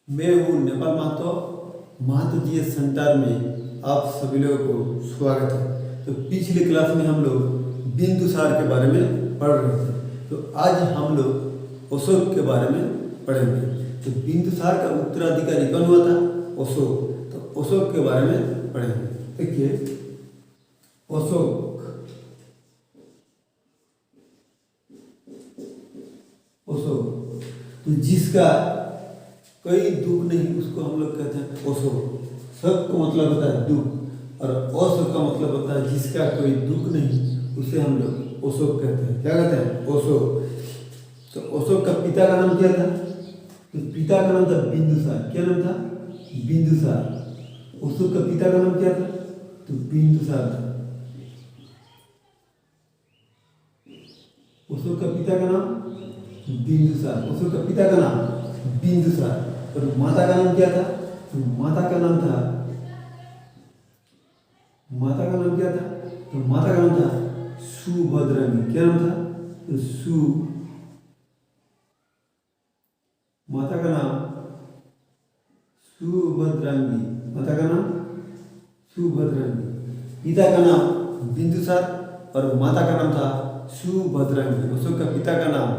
मैं हूँ Nepal Mahato GS centre में आप सभी लोगों को स्वागत है। तो पिछले क्लास में हम लोग बिंदुसार के बारे में पढ़ रहे थे। तो आज हम लोग अशोक के बारे में पढ़ेंगे। तो बिंदुसार का उत्तराधिकारी कौन हुआ था? अशोक। तो अशोक के बारे में पढ़ेंगे। देखिए अशोक तो जिसका कोई दुख नहीं उसको हम लोग कहते हैं अशोक। सब का मतलब होता है दुख और अशोक का मतलब होता है जिसका कोई दुख नहीं, उसे हम लोग अशोक कहते हैं। क्या कहते हैं? अशोक। तो अशोक का पिता का नाम क्या था? तो पिता का नाम था बिंदुसार। क्या नाम था? बिंदुसार। अशोक का पिता का नाम क्या था? तो बिंदुसार था। अशोक का पिता का नाम बिंदुसार। अशोक का पिता का नाम बिंदुसार और माता का नाम क्या था? तो माता का नाम क्या था? तो माता का नाम था सुभद्रांगी। क्या नाम था? तो माता का नाम सुभद्रांगी। माता का नाम सुभद्रांगी। पिता का नाम बिंदुसार और माता का नाम था सुभद्रांगी। अशोक का पिता का नाम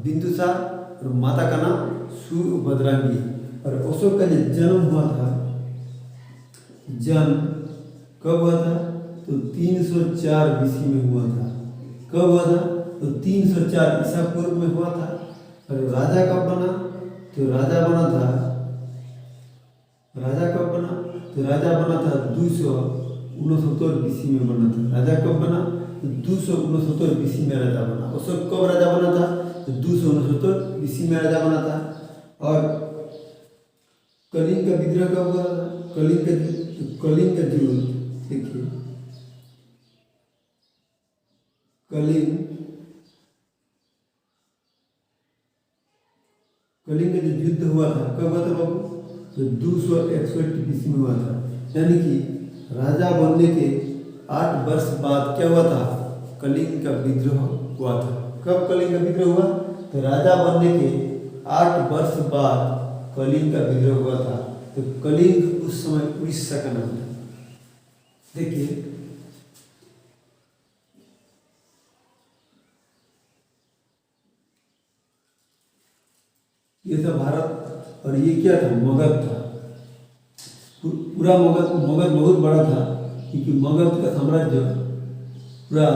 बिंदुसार और माता का नाम सुभद्रांगी। और अशोक का जो जन्म हुआ था, जन्म कब हुआ था? तो 304 बीसी में हुआ था। कब हुआ था? तो 304 ईसा पूर्व में हुआ था। और राजा कब बना? तो राजा बना था 269 बीसी में बना था। राजा कब बना? तो 269 बीसी में राजा बना। अशोक कब राजा बना था? तो 269 बीसी में राजा बना था। और कलिंग का विद्रोह कब हुआ था? कलिंग का युद्ध देखिए, कलिंग का जो युद्ध हुआ था कब हुआ था बाबू? तो 261 बीसी में हुआ था। यानी कि राजा बनने के 8 वर्ष बाद क्या हुआ था? कलिंग का विद्रोह हुआ था। कब कलिंग का विद्रोह हुआ? तो राजा बनने के 8 वर्ष बाद कलिंग का विद्रोह हुआ था। तो कलिंग उस समय उड़ीसा का नाम था। देखिए ये था भारत और ये क्या था? मगध था। पूरा मगध बहुत बड़ा था क्योंकि मगध का साम्राज्य पूरा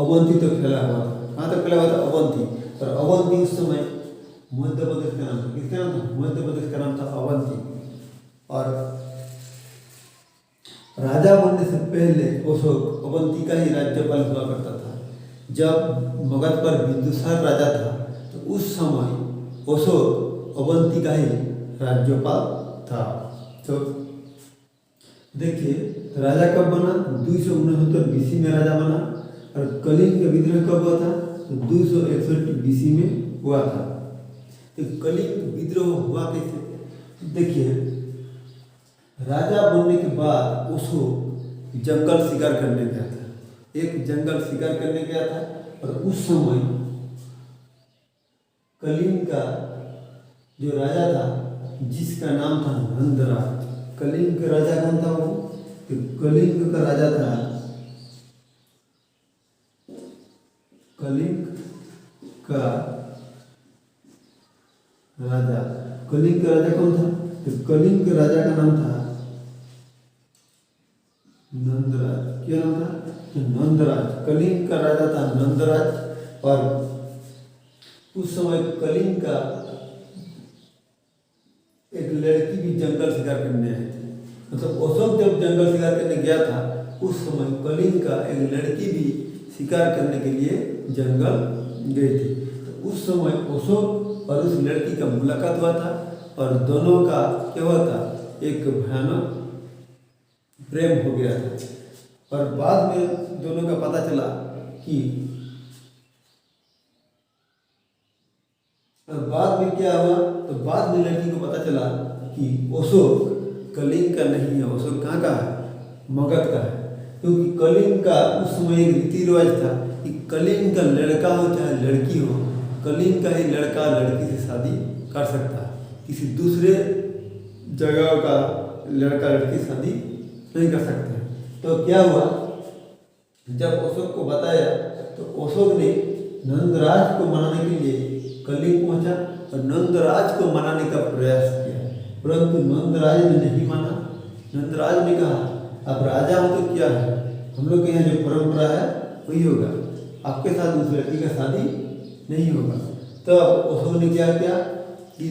अवंती तक फैला हुआ था। कहाँ तक फैला हुआ था? अवंती। और अवंती उस समय मध्य प्रदेश का नाम था। किसका नाम था? मध्य प्रदेश का नाम था अवंती। और राजा बनने से पहले अशोक अवंती का ही राज्यपाल हुआ करता था। जब मगध पर बिंदुसार राजा था तो उस समय अशोक अवंती का ही राज्यपाल था। तो देखिए राजा कब बना? 269 बीसी में राजा बना। और कलिंग का विद्रोह कब हुआ था? तो 261 बीसी में हुआ था। तो कलिंग विद्रोह हुआ कैसे? तो देखिए राजा बनने के बाद अशोक जंगल शिकार करने गया था। एक जंगल शिकार करने गया था और उस समय कलिंग का जो राजा था जिसका नाम था नंदराज। कलिंग का राजा कौन था? वो तो कलिंग का राजा था कलिंग का राजा कौन था? तो कलिंग के राजा का नाम था नंदराज। क्या नाम था? तो नंदराज। कलिंग का राजा था नंदराज। और उस समय कलिंग का एक लड़की भी जंगल शिकार करने आई थी। मतलब अशोक जब जंगल शिकार करने गया था उस समय कलिंग का एक लड़की भी शिकार करने के लिए जंगल गई थी। तो उस समय अशोक और उस लड़की का मुलाकात हुआ था और दोनों का क्या हुआ था? एक भयानक प्रेम हो गया था। और बाद में दोनों का पता चला कि बाद में क्या हुआ? तो बाद में लड़की को पता चला कि अशोक कलिंग का नहीं है। अशोक कहाँ का है? मगध का है। क्योंकि कलिंग का उस समय एक रीति रिवाज था कि कलिंग का लड़का हो चाहे लड़की हो, कलिंग का ही लड़का लड़की से शादी कर सकता है। किसी दूसरे जगह का लड़का लड़की शादी नहीं कर सकते। तो क्या हुआ, जब अशोक को बताया तो अशोक ने नंदराज को मनाने के लिए कलिंग पहुंचा और नंदराज को मनाने का प्रयास किया, परंतु नंदराज ने नहीं माना। नंदराज ने कहा, अब राजा हो तो क्या है, हम लोग के यहाँ जो परंपरा है वही होगा, आपके साथ उस लड़की का शादी नहीं होगा। तब अशोक ने क्या किया कि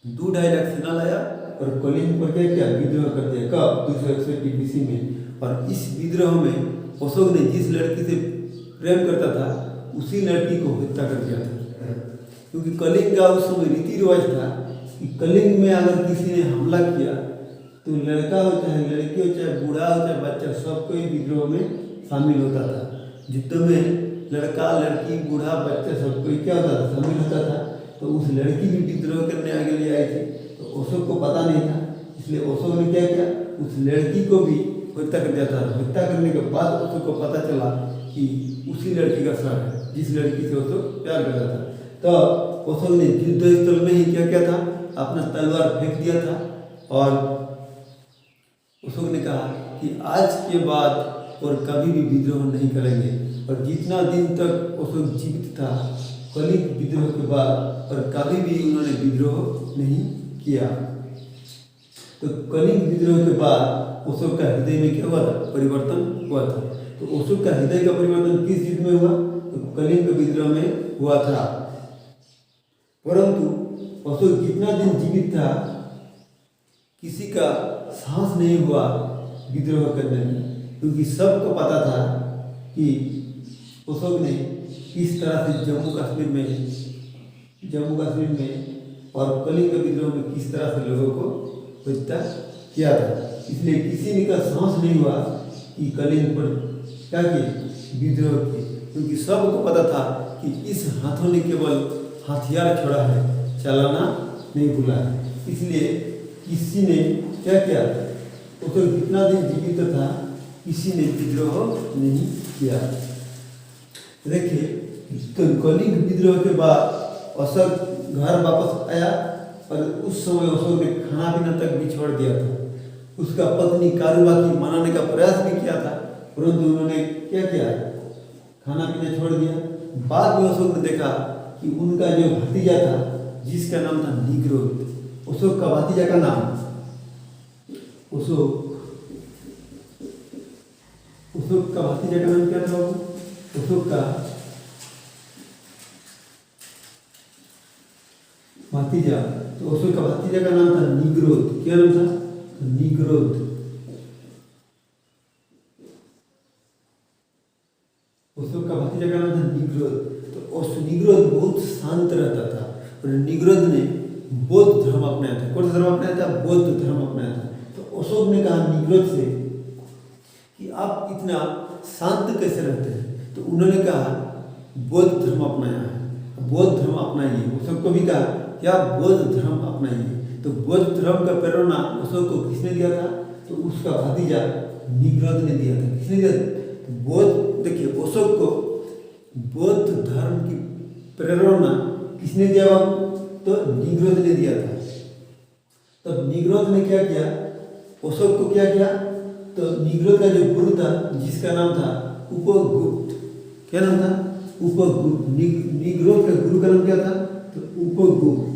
2-2.5 लाख सेना लाया और कलिंग पर क्या विद्रोह कर दिया। कब? 261 BC में। और इस विद्रोह में अशोक ने जिस लड़की से प्रेम करता था उसी लड़की को हत्या कर दिया था, क्योंकि कलिंग का उस समय रीति रिवाज था कि कलिंग में अगर किसी ने हमला किया तो लड़का हो चाहे लड़की हो चाहे बूढ़ा हो चाहे बच्चा, सब कोई विद्रोह में शामिल होता था। युद्ध में लड़का लड़की बूढ़ा बच्चा सब कोई क्या होता था, शामिल होता था। तो उस लड़की भी विद्रोह करने आगे ले आई थी, तो अशोक को पता नहीं था, इसलिए अशोक ने क्या किया, उस लड़की को भी हत्या कर दिया था। हत्या करने के बाद अशोक को पता चला कि उसी लड़की का सर है जिस लड़की से अशोक प्यार करता था। तो अशोक ने युद्ध स्थल में ही क्या किया था, अपना तलवार फेंक दिया था और अशोक ने कहा कि आज के बाद और कभी भी विद्रोह नहीं करेंगे। और जितना दिन तक अशोक जीवित था कलिंग विद्रोह के बाद और कभी भी उन्होंने विद्रोह नहीं किया। तो कलिंग विद्रोह के बाद अशोक का हृदय में क्या हुआ था, परिवर्तन हुआ था। तो अशोक का हृदय का परिवर्तन किस युद्ध में हुआ, तो कलिंग विद्रोह में हुआ था। परंतु अशोक जितना दिन जीवित था किसी का साहस नहीं हुआ विद्रोह करने में, क्योंकि सबको पता था कि अशोक ने किस तरह से जम्मू कश्मीर में और कलिंग विद्रोह में किस तरह से लोगों को हत्या किया था। इसलिए किसी ने का साहस नहीं हुआ कि कलिंग पर क्या किए, विद्रोह किए, क्योंकि सबको पता था कि इस हाथों ने केवल हथियार छोड़ा है, चलाना नहीं भूला है। इसलिए किसी ने क्या किया, तो जितना दिन जीवित था किसी ने विद्रोह नहीं किया। देखिए, तो कलिंग विद्रोह के बाद अशोक घर वापस आया और उस समय अशोक ने खाना पीना तक भी छोड़ दिया था। उसका पत्नी कारुबाकी मनाने का प्रयास भी किया था, परंतु उन्होंने क्या किया, खाना पीना छोड़ दिया। बाद में अशोक ने देखा कि उनका जो भतीजा था जिसका नाम था निग्रोध, अशोक का भतीजा का नाम अशोक का भतीजा का नाम क्या था, अशोक का भतीजा, तो अशोक का भतीजा का नाम था निग्रोध। क्या नाम था, निग्रोध। अशोक का भतीजा का नाम था निग्रोध। तो निग्रोध बहुत शांत रहता था और निग्रोध ने बौद्ध धर्म अपनाया था। कौन सा धर्म अपनाया था, बौद्ध धर्म अपनाया था। तो अशोक ने कहा निग्रोध से कि आप इतना शांत कैसे रहते हैं, तो उन्होंने कहा बौद्ध धर्म अपनाया है, बौद्ध धर्म अपनाइए। अशोक को भी कहा कि आप बौद्ध धर्म अपनाइए। तो बौद्ध धर्म का प्रेरणा अशोक को किसने दिया था, तो उसका भतीजा निग्रोध ने दिया था। किसने दिया था, तो बौद्ध, देखिए अशोक को बौद्ध धर्म की प्रेरणा किसने दिया, तो निग्रोध ने दिया था। तब निग्रोध ने क्या किया, अशोक को क्या किया, तो निग्रोध का जो गुरु था जिसका नाम था उपगुप्त, क्या नाम था, उपगुप्त। निग्रोध का गुरु का नाम क्या था, तो उपगुप्त।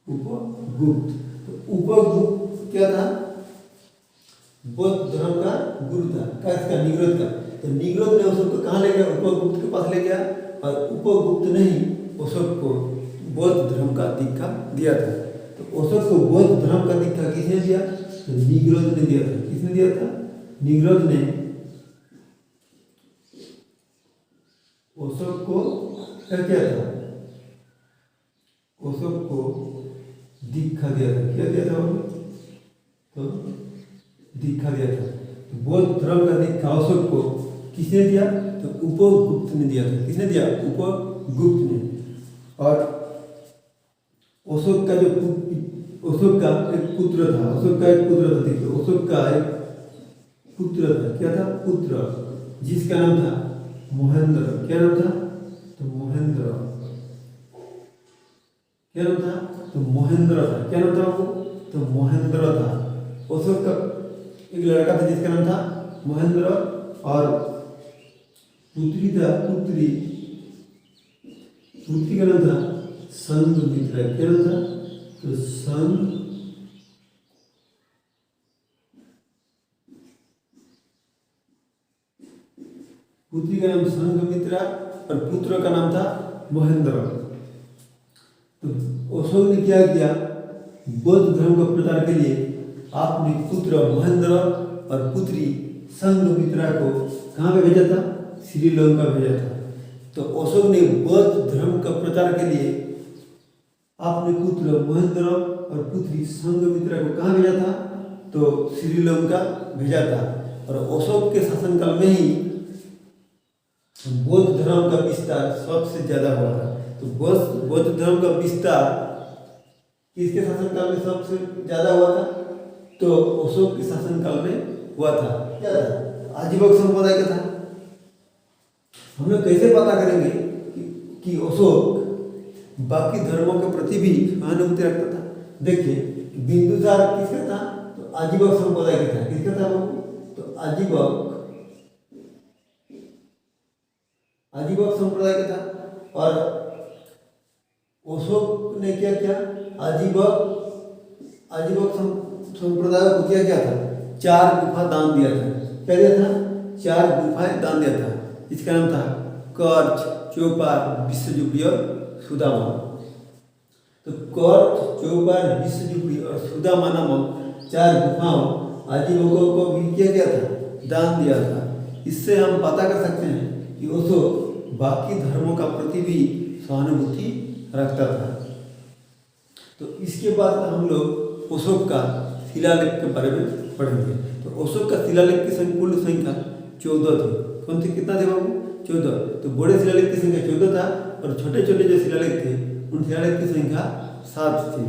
उपगुप्त, तो उपगुप्त क्या था, बौद्ध धर्म का गुरु था, का निग्रोध का। तो निग्रोध ने अशोक को कहाँ ले गया, उपगुप्त के पास ले गया और उपगुप्त ने ही अशोक को बौद्ध धर्म का दीक्षा दिया था। तो अशोक को बौद्ध धर्म का दीक्षा किसने दिया, तो निग्रोध ने दिया था। किसने दिया था, निग्रोध ने अशोक को क्या किया था, अशोक को दीक्षा दिया था। क्या दिया था, तो दीक्षा दिया था। तो बौद्ध धर्म का दीक्षा अशोक को किसने दिया, तो उपगुप्त ने दिया था। किसने दिया, उपगुप्त ने। और अशोक का जो अशोक का एक पुत्र था, अशोक का एक पुत्र था, देखिए अशोक का एक पुत्र था, क्या था, पुत्र, जिसका नाम था महेंद्र। क्या नाम था, तो महेंद्र। तो महेंद्र था। क्या नाम था बाबू? तो महेंद्र था। अशोक का एक लड़का था जिसका नाम था महेंद्र, और पुत्री था, पुत्री का नाम था संघमित्रा। क्या नाम था? तो पुत्री का नाम संघमित्रा और पुत्र का नाम था महेंद्र। तो अशोक ने क्या किया? बौद्ध धर्म का प्रचार के लिए आपने पुत्र महेंद्र और पुत्री संघमित्रा को कहाँ पे भेजा था? श्रीलंका भेजा था। तो अशोक ने बौद्ध धर्म का प्रचार के लिए आपने पुत्र महेंद्र और पुत्री संघमित्रा को कहाँ भेजा था? तो श्रीलंका भेजा था। और अशोक के शासनकाल में ही बौद्ध धर्म का विस्तार सबसे ज्यादा हुआ था। तो बौद्ध धर्म का विस्तार किसके शासनकाल में सबसे ज्यादा हुआ था? तो अशोक के शासनकाल में हुआ था। क्या था? आजीवक संप्रदाय का था। हम लोग कैसे पता करेंगे कि अशोक बाकी धर्मों के प्रति भी सहानुभूति रखता था? देखिए, बिंदुसार किसका था? तो आजीवक संप्रदाय का था। किसका था बाबू? तो आजीवक संप्रदाय का था। और अशोक ने क्या किया? आजीवक संप्रदाय को क्या था? 4 गुफा दान दिया था। क्या दिया था? 4 गुफाएं दान दिया था। इसका नाम था कर्च, चौपार, विश्वजुपड़ी और सुदामा। तो कर्च, चौपार, विश्वजुपड़ी और सुदामा नामक 4 गुफाओं आजीवकों को भी किया गया था, दान दिया था। इससे हम पता कर सकते हैं कि अशोक बाकी धर्मों का प्रति भी सहानुभूति रखता था। तो इसके बाद हम लोग अशोक का शिलालेख के बारे में पढ़ेंगे। तो अशोक का शिलालेख की कुल संख्या 14 थी। कौन सी? कितना थे बाबू? 14। तो बड़े शिलालेख की संख्या 14 था और छोटे छोटे जो शिलालेख थे उन शिलालेख की संख्या 7 थी।